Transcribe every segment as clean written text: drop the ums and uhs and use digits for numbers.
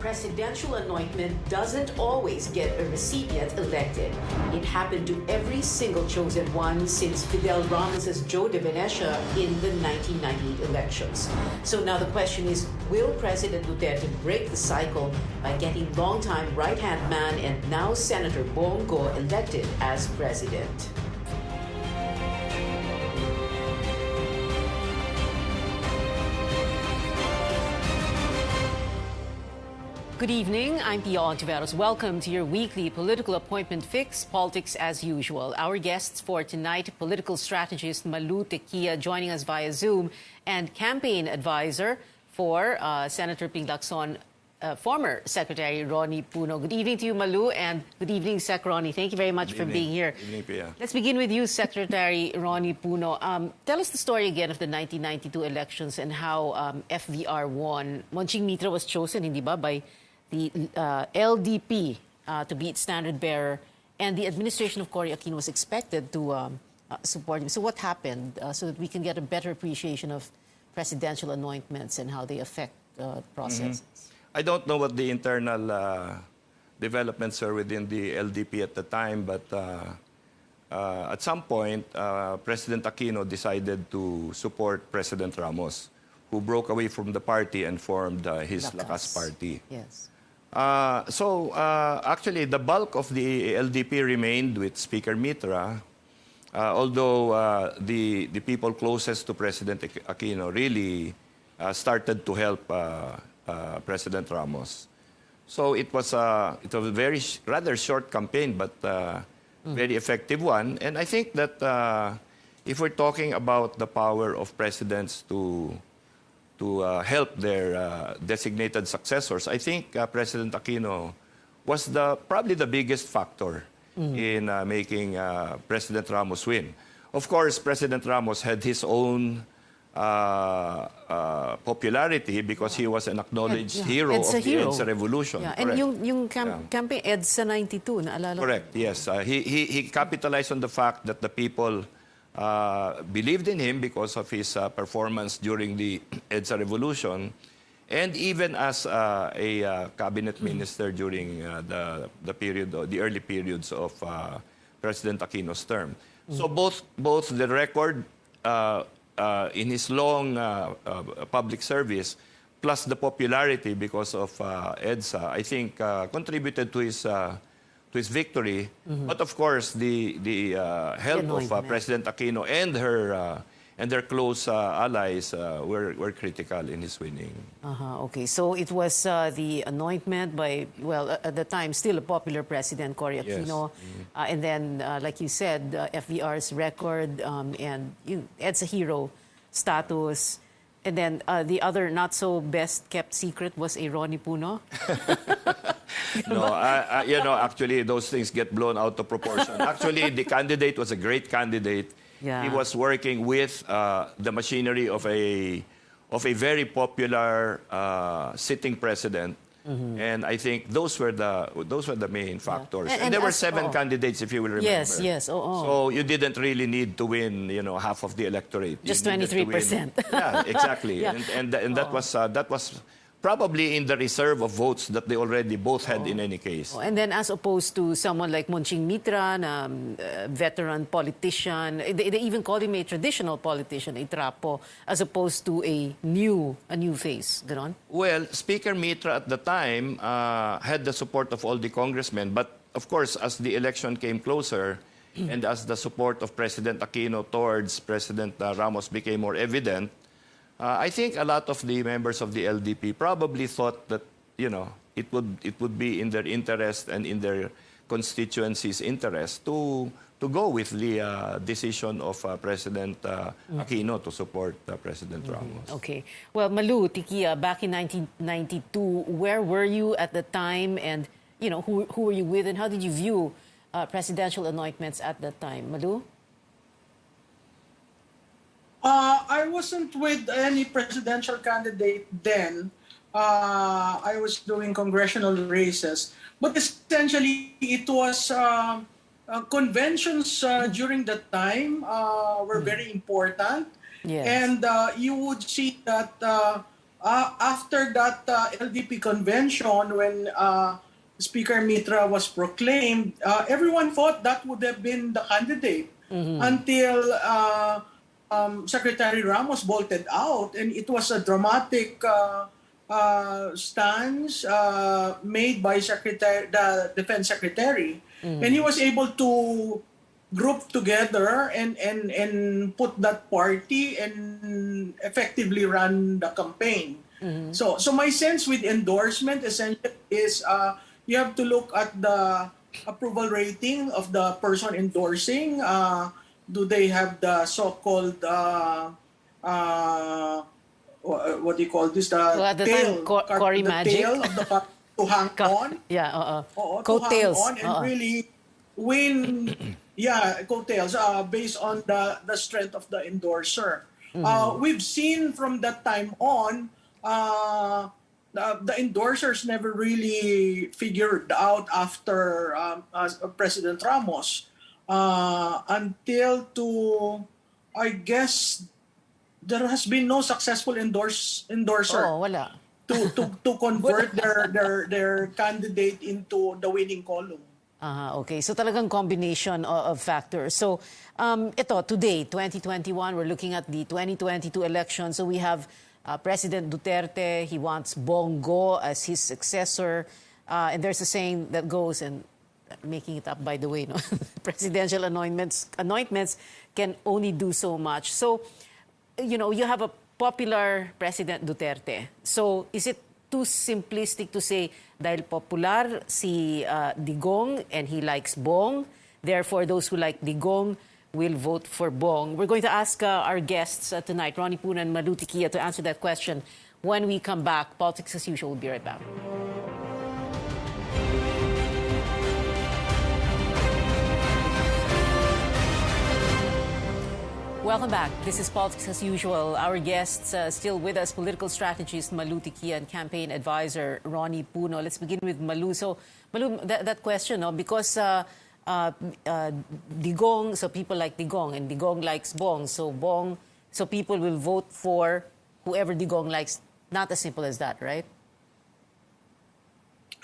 presidential anointment doesn't always get a recipient elected. It happened to every single chosen one since Fidel Ramos' Joe de Venecia in the 1998 elections. So now the question is, will President Duterte break the cycle by getting longtime right-hand man and now Senator Bong Go elected as president? Good evening, I'm Pia Hontiveros. Welcome to your weekly political appointment fix, politics as usual. Our guests for tonight, political strategist Malu Tequia joining us via Zoom, and campaign advisor for Senator Ping Lacson, former Secretary Ronnie Puno. Good evening to you, Malu, and good evening, Sec Ronnie. Thank you very much for being here. Good evening, Pia. Let's begin with you, Secretary Ronnie Puno. Tell us the story again of the 1992 elections and how FVR won. Monching Mitra was chosen, hindi ba, by the LDP to be its standard bearer, and the administration of Cory Aquino was expected to support him. So what happened so that we can get a better appreciation of presidential anointments and how they affect the process? I don't know what the internal developments are within the LDP at the time, but at some point, President Aquino decided to support President Ramos, who broke away from the party and formed his Lakas party. Yes. Actually, the bulk of the LDP remained with Speaker Mitra, although the people closest to President Aquino really started to help President Ramos. So it was a very rather short campaign, but very effective one. And I think that if we're talking about the power of presidents to help their designated successors, I think President Aquino was probably the biggest factor in making President Ramos win. Of course, President Ramos had his own popularity because he was an acknowledged hero of the EDSA revolution. Yeah. And yung campaign EDSA 92, naalala ko. Correct, yes. He capitalized on the fact that the people believed in him because of his performance during the EDSA revolution, and even as a cabinet minister during the early periods of President Aquino's term. So both the record in his long public service plus the popularity because of EDSA, I think contributed to his victory. But of course, the help of President Aquino and their close allies were critical in his winning. Okay, so it was the anointment by, well, at the time, still a popular president, Cory Aquino. Yes. And then, like you said, FVR's record and EDSA hero status. And then the other not-so-best-kept secret was a Ronnie Puno. No, actually, those things get blown out of proportion. Actually, the candidate was a great candidate. Yeah. He was working with the machinery of a very popular sitting president, and I think those were the main factors. And there were 7 candidates, if you will remember. Yes. So you didn't really need to win, half of the electorate. Just 23%. Yeah, exactly. Yeah. And that was probably in the reserve of votes that they already both had in any case. And then as opposed to someone like Monching Mitra, a veteran politician, they even called him a traditional politician, a trapo, as opposed to a new face. Ganon? Well, Speaker Mitra at the time had the support of all the congressmen, but of course, as the election came closer, and as the support of President Aquino towards President Ramos became more evident, I think a lot of the members of the LDP probably thought that, it would be in their interest and in their constituency's interest to go with the decision of President Aquino to support President Ramos. Okay. Well, Malu Tequia, back in 1992, where were you at the time, and who were you with, and how did you view presidential anointments at that time? Malu? I wasn't with any presidential candidate then. I was doing congressional races. But essentially, it was conventions during that time were very important. Yes. And you would see that after that LDP convention, when Speaker Mitra was proclaimed, everyone thought that would have been the candidate until Secretary Ramos bolted out, and it was a dramatic stance made by the Defense Secretary, and he was able to group together and put that party and effectively run the campaign. So my sense with endorsement essentially is you have to look at the approval rating of the person endorsing. Do they have the so-called what do you call this? The tail, Cory Magic. Tail of the to hang on. Yeah, coattails. Coattails. To hang on and really win. Coattails based on the strength of the endorser. We've seen from that time on, the endorsers never really figured out after President Ramos until I guess, there has been no successful endorser wala. to convert their candidate into the winning column. Okay. So talagang combination of factors. So ito, today, 2021, we're looking at the 2022 election. So we have President Duterte. He wants Bong Go as his successor. And there's a saying that goes, and making it up by the way, no? Presidential anointments can only do so much. So, you have a popular President Duterte. So is it too simplistic to say dahil popular si Digong and he likes Bong, therefore those who like Digong will vote for Bong? We're going to ask our guests tonight, Ronnie Puno and Malu Tiquia, to answer that question when we come back. Politics as usual. We'll be right back. Welcome back. This is Politics as usual. Our guests still with us, political strategist Malu Tiquia and campaign advisor Ronnie Puno. Let's begin with Malu. So, Malu, that question, no? Because Digong, so people like Digong, and Digong likes Bong, so people will vote for whoever Digong likes. Not as simple as that, right?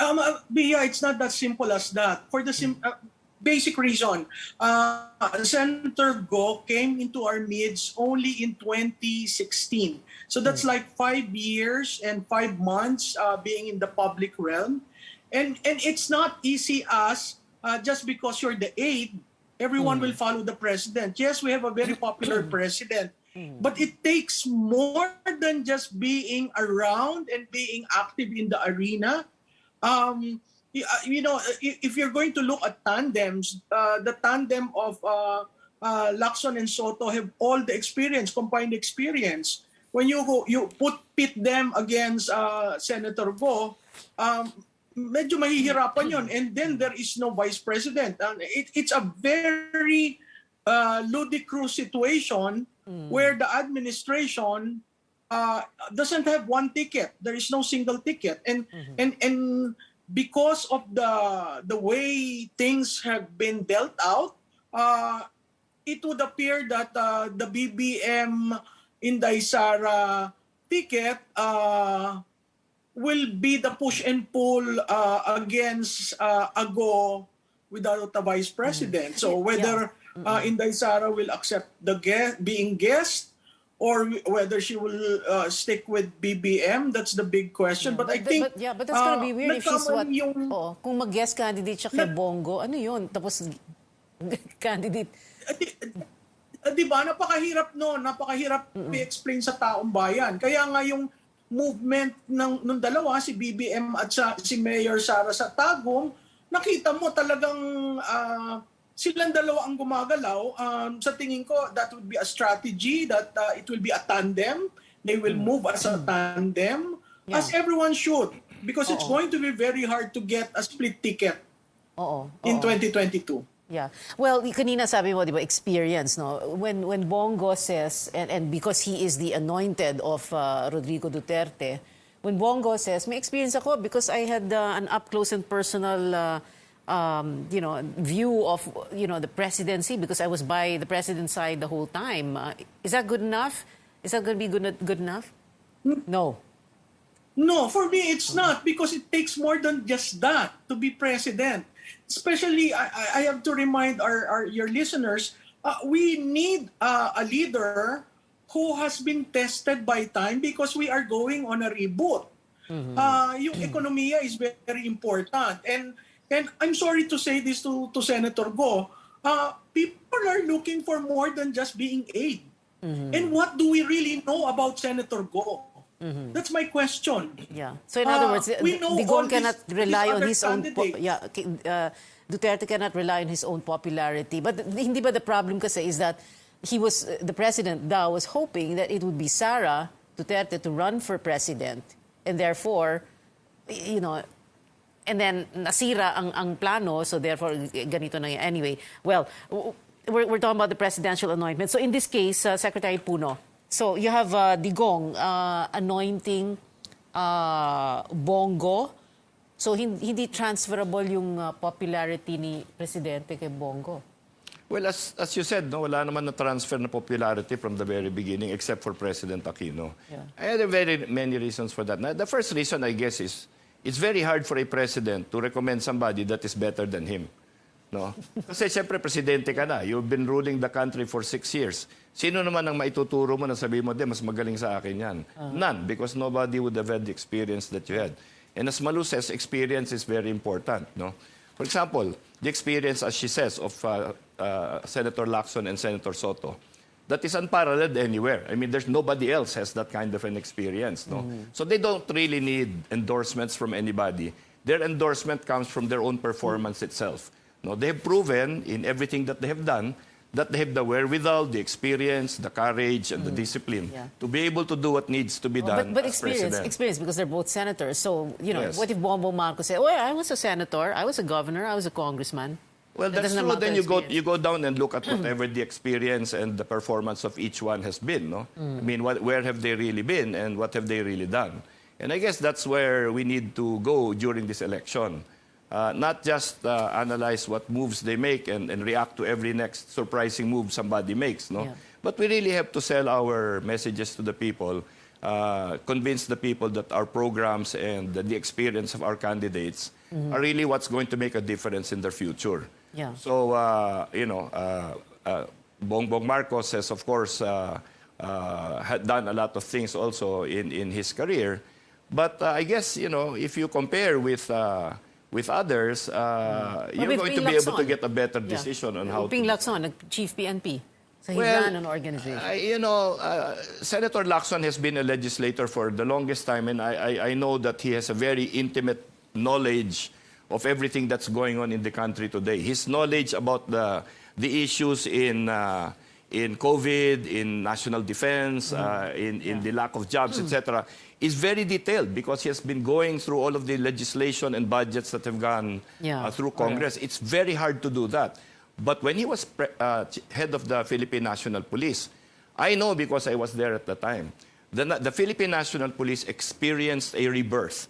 It's not that simple as that. For the basic reason, Senator Go came into our midst only in 2016. So that's like 5 years and 5 months being in the public realm. And it's not easy as just because you're the aide, everyone will follow the president. Yes, we have a very popular president. But it takes more than just being around and being active in the arena. If you're going to look at tandems, the tandem of Lacson and Soto have all the experience, combined experience. When you pit them against Senator Go, medyo mahihirapan yun. And then there is no vice president. It's a very ludicrous situation where the administration doesn't have one ticket. There is no single ticket. And because of the way things have been dealt out, it would appear that the BBM Inday Sara ticket will be the push and pull against Ago without a vice president. So whether Inday Sara will accept being guest, or whether she will stick with BBM, that's the big question. But I think... But that's gonna be weird if she's kung mag-guest candidate siya kay Bongo, ano yun? Tapos candidate... Diba, napakahirap napakahirap i-explain sa taong bayan. Kaya nga yung movement ng dalawa, si BBM at si Mayor Sara sa Tagum, nakita mo talagang... silang dalawa ang gumagalaw. Sa tingin ko, that would be a strategy, that it will be a tandem. They will move as a tandem, as everyone should. Because it's going to be very hard to get a split ticket in 2022. Yeah. Well, kanina sabi mo, di ba, experience, no? When Bongo says, and because he is the anointed of Rodrigo Duterte, when Bongo says, may experience ako because I had an up-close and personal view of, the presidency because I was by the president's side the whole time. Is that good enough? Is that going to be good enough? No. No, for me, it's not, because it takes more than just that to be president. Especially, I have to remind your listeners, we need a leader who has been tested by time, because we are going on a reboot. Yung ekonomiya is very important. And I'm sorry to say this to Senator Go, people are looking for more than just being aid. And what do we really know about Senator Go? That's my question. Yeah. So in other words, we know all Digong cannot rely on his own. candidates. Duterte cannot rely on his own popularity. But hindi ba the problem kasi is that the president daw was hoping that it would be Sara Duterte to run for president, and therefore, and then nasira ang plano, so therefore ganito na yan. Anyway, well, we're talking about the presidential anointment. So in this case, Secretary Puno, so you have Digong anointing Bong Go. So hindi transferable yung popularity ni Presidente kay Bong Go. Well, as you said, no, wala naman na transfer na popularity from the very beginning except for President Aquino. Yeah. I had very many reasons for that. Now, the first reason, I guess, is it's very hard for a president to recommend somebody that is better than him. No? Kasi siyempre, presidente ka na. You've been ruling the country for 6 years. Sino naman ang maituturo mo na sabi mo, mas magaling sa akin yan? None, because nobody would have had the experience that you had. And as Malu says, experience is very important. No? For example, the experience, as she says, of Senator Lacson and Senator Soto, that is unparalleled anywhere. I mean, there's nobody else has that kind of an experience. No? So they don't really need endorsements from anybody. Their endorsement comes from their own performance itself. No, they have proven in everything that they have done that they have the wherewithal, the experience, the courage, and the discipline to be able to do what needs to be done but as president. experience, because they're both senators. So, Yes. what if Bongbong Marcos say, oh, I was a senator, I was a governor, I was a congressman? Well, That that's doesn't true. amount to Then experience. you go down and look at whatever the experience and the performance of each one has been. No, I mean, where have they really been, and what have they really done? And I guess that's where we need to go during this election. Not just analyze what moves they make and react to every next surprising move somebody makes, no? Yeah. But we really have to sell our messages to the people, convince the people that our programs and the experience of our candidates are really what's going to make a difference in their future. Yeah. So, Bongbong Marcos has, of course, had done a lot of things also in his career. But I guess, if you compare with others, you're going to be able to get a better decision on how Ping to... Lacson, chief PNP. So he ran an organization. Senator Lacson has been a legislator for the longest time, and I know that he has a very intimate knowledge of everything that's going on in the country today. His knowledge about the issues in COVID, in national defense, in the lack of jobs, etc., is very detailed because he has been going through all of the legislation and budgets that have gone through Congress. Right. It's very hard to do that. But when he was head of the Philippine National Police, I know because I was there at the time, the Philippine National Police experienced a rebirth.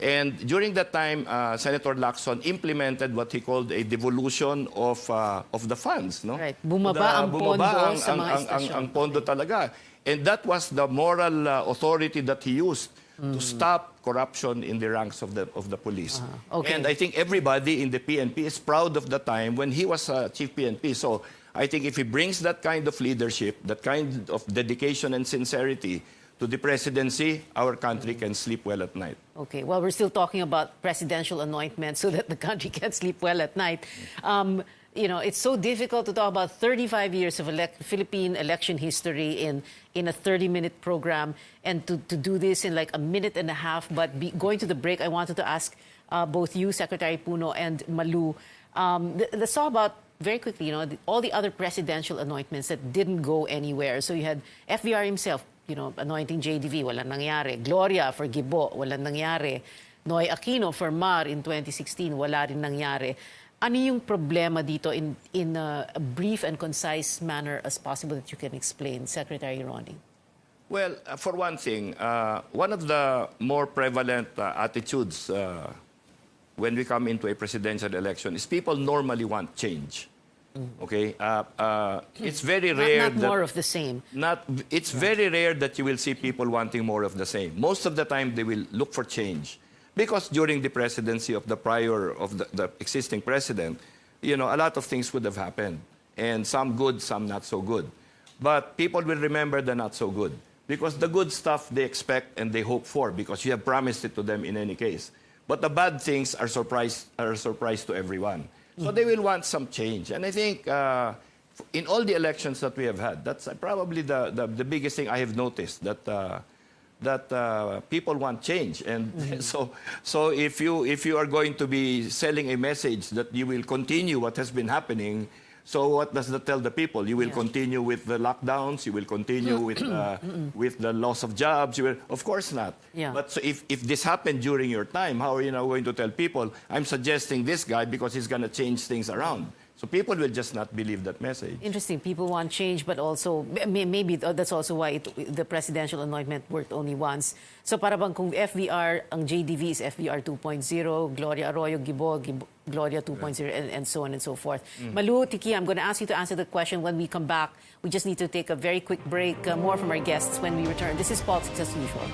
And during that time, Senator Lacson implemented what he called a devolution of the funds. No? Right. Bumaba ang pondo sa mga istasyon. Ang pondo talaga. And that was the moral authority that he used to stop corruption in the ranks of the police. Okay. And I think everybody in the PNP is proud of the time when he was chief PNP. So I think if he brings that kind of leadership, that kind of dedication and sincerity to the presidency, our country can sleep well at night. Okay, well, we're still talking about presidential anointment so that the country can sleep well at night. It's so difficult to talk about 35 years of Philippine election history in a 30-minute program, and to do this in like a minute and a half. But going to the break, I wanted to ask both you, Secretary Puno, and Malu, let's talk about, very quickly, all the other presidential anointments that didn't go anywhere. So you had FVR himself, anointing JDV, walang nangyari. Gloria for Gibo, walang nangyari. Noy Aquino for Mar in 2016, wala rin nangyari. Ano yung problema dito in a brief and concise manner as possible that you can explain, Secretary Ronnie? Well, for one thing, one of the more prevalent attitudes when we come into a presidential election is people normally want change. Okay, it's very rare Not more of the same. It's very rare that you will see people wanting more of the same. Most of the time, they will look for change, because during the presidency of the existing president, a lot of things would have happened, and some good, some not so good. But people will remember the not so good, because the good stuff they expect and they hope for, because you have promised it to them in any case. But the bad things are a surprise to everyone. So they will want some change. And I think in all the elections that we have had, that's probably the biggest thing I have noticed, that people want change. And so if you are going to be selling a message that you will continue what has been happening, so what does that tell the people? You will continue with the lockdowns, you will continue with the loss of jobs. Of course not. Yeah. But so if this happened during your time, how are you now going to tell people, I'm suggesting this guy because he's going to change things around? So people will just not believe that message. Interesting. People want change, but also, maybe that's also why the presidential anointment worked only once. So para bang kung FVR, ang JDV is FVR 2.0, Gloria Arroyo, Gloria 2.0, and so on and so forth. Malu, Tiki, I'm going to ask you to answer the question when we come back. We just need to take a very quick break. More from our guests when we return. This is Politics as Usual.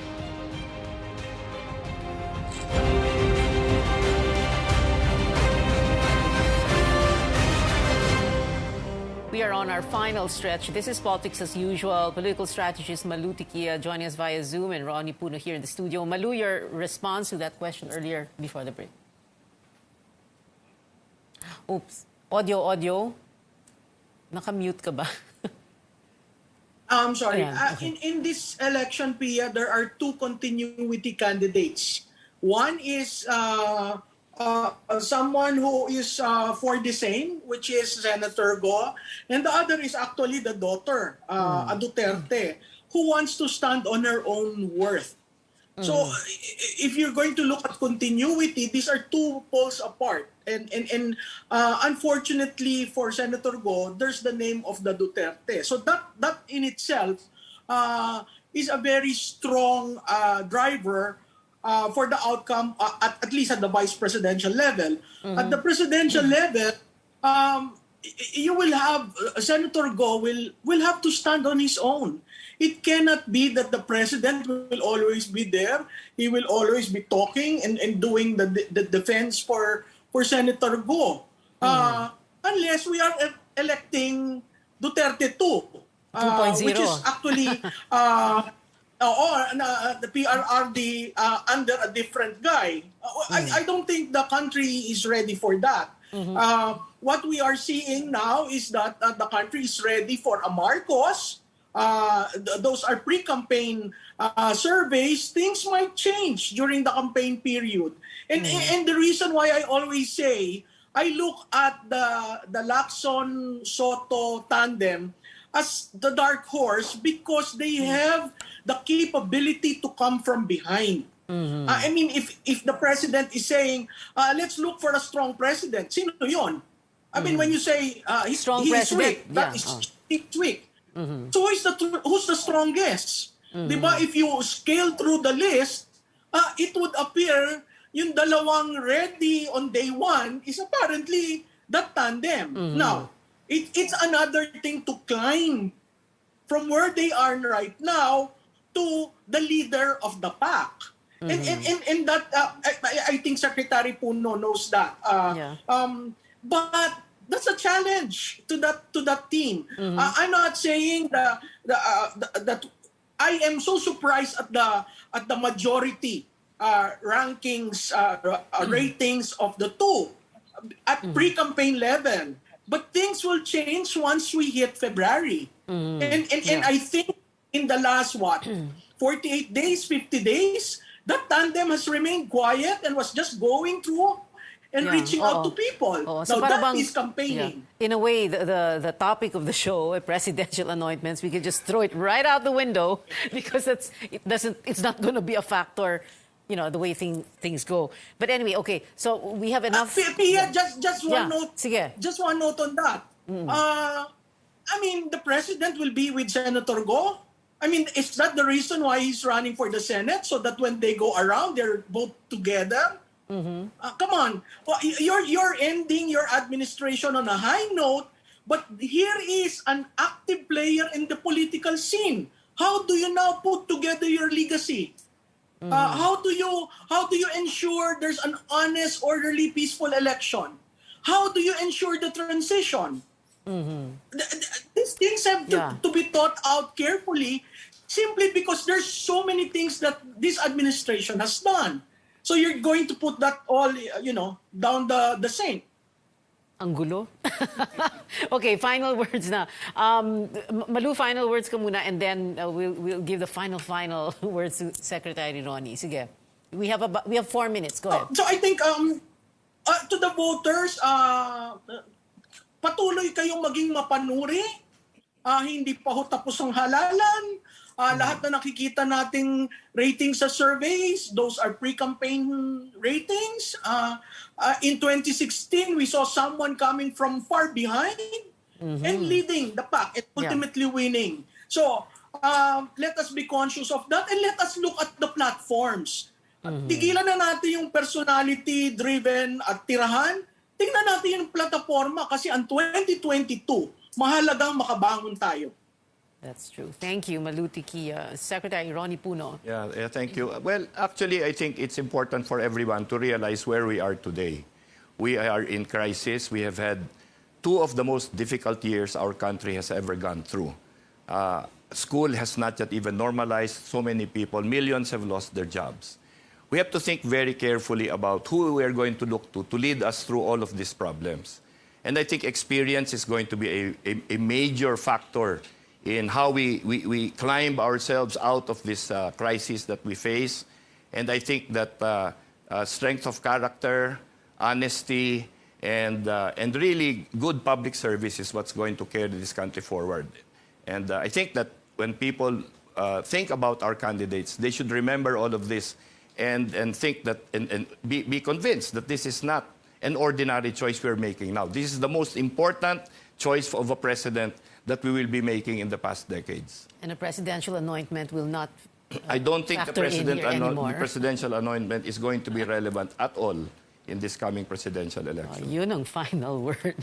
We are on our final stretch. This is Politics as Usual. Political strategist Malu Tiquia joining us via Zoom, and Ronnie Puno here in the studio. Malu, your response to that question earlier before the break. Oops. Audio. Naka-mute ka ba? I'm sorry. Ayan, okay. In this election, Pia, there are two continuity candidates. One is someone who is for the same, which is Senator Go, and the other is actually the daughter, Duterte, who wants to stand on her own worth. So if you're going to look at continuity, these are two poles apart. And unfortunately for Senator Go, there's the name of the Duterte. So that in itself is a very strong driver for the outcome, at least at the vice presidential level. At the presidential level, you will have Senator Go will have to stand on his own. It cannot be that the president will always be there. He will always be talking and doing the defense for Senator Go. Unless we are electing Duterte 2.0, which is actually the PRRD under a different guy. I don't think the country is ready for that. What we are seeing now is that the country is ready for a Marcos. Those are pre-campaign surveys. Things might change during the campaign period. And the reason why I always say, I look at the Lacson-Soto tandem as the dark horse because they have the capability to come from behind. I mean, if the president is saying, let's look for a strong president, sino yun? I mean, when you say he's weak, that is he's weak. So who's the strongest? Diba? If you scale through the list, it would appear yung dalawang ready on day one is apparently that tandem. Now, it's another thing to climb from where they are right now to the leader of the pack. And that, I think Secretary Puno knows that. But that's a challenge to that team. I'm not saying that I am so surprised at the majority rankings, ratings of the two at pre-campaign level. But things will change once we hit February. And I think in the last, 48 days, 50 days, that tandem has remained quiet and was just going through and reaching out to people. So now, that is campaigning. In a way, the topic of the show, presidential anointments, we can just throw it right out the window because it's not going to be a factor, the way things go. But anyway, okay, so we have enough. Pia, just one note. Sige. Just one note on that. I mean, the president will be with Senator Go. I mean, is that the reason why he's running for the Senate? So that when they go around, they're both together? Come on. Well, you're ending your administration on a high note But here is an active player in the political scene. How do you now put together your legacy? How do you ensure there's an honest, orderly, peaceful election? How do you ensure the transition? These things have to be thought out carefully, simply because there's so many things that this administration has done. So you're going to put that all, down the sink. Ang gulo. Okay, final words na. Malu, final words ka muna, and then we'll give the final words to Secretary Ronnie. Sige. We have 4 minutes. Go ahead. So I think to the voters, patuloy kayong maging mapanuri. Hindi pa ho tapos ang halalan. Lahat na nakikita nating ratings sa surveys, those are pre-campaign ratings. In 2016, we saw someone coming from far behind and leading the pack and ultimately winning. So let us be conscious of that and let us look at the platforms. Tigilan na natin yung personality-driven at tirahan. Tingnan natin yung plataforma kasi ang 2022, mahalagang makabangon tayo. That's true. Thank you, Malu Tiquia. Secretary Ronnie Puno. Yeah, thank you. Well, actually, I think it's important for everyone to realize where we are today. We are in crisis. We have had 2 of the most difficult years our country has ever gone through. School has not yet even normalized. So many people, millions have lost their jobs. We have to think very carefully about who we are going to look to lead us through all of these problems. And I think experience is going to be a major factor in how we climb ourselves out of this crisis that we face. And I think that strength of character, honesty, and really good public service is what's going to carry this country forward. And I think that when people think about our candidates, they should remember all of this and think that and be convinced that this is not an ordinary choice we're making now. This is the most important choice of a president that we will be making in the past decades. And a presidential anointment will not I don't think the presidential anointment is going to be relevant at all in this coming presidential election. Yun ang final word.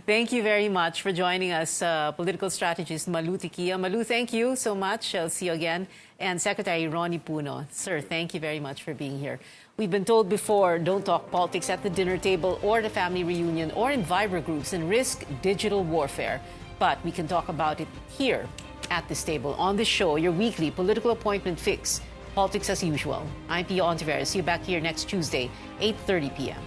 Thank you very much for joining us, political strategist Malu Tiquia. Malu, thank you so much. I'll see you again. And Secretary Ronnie Puno. Sir, thank you very much for being here. We've been told before, don't talk politics at the dinner table or the family reunion or in Viber groups and risk digital warfare. But we can talk about it here at this table on this show, your weekly political appointment fix, politics as usual. I'm Pia Hontiveros. See you back here next Tuesday, 8:30 p.m.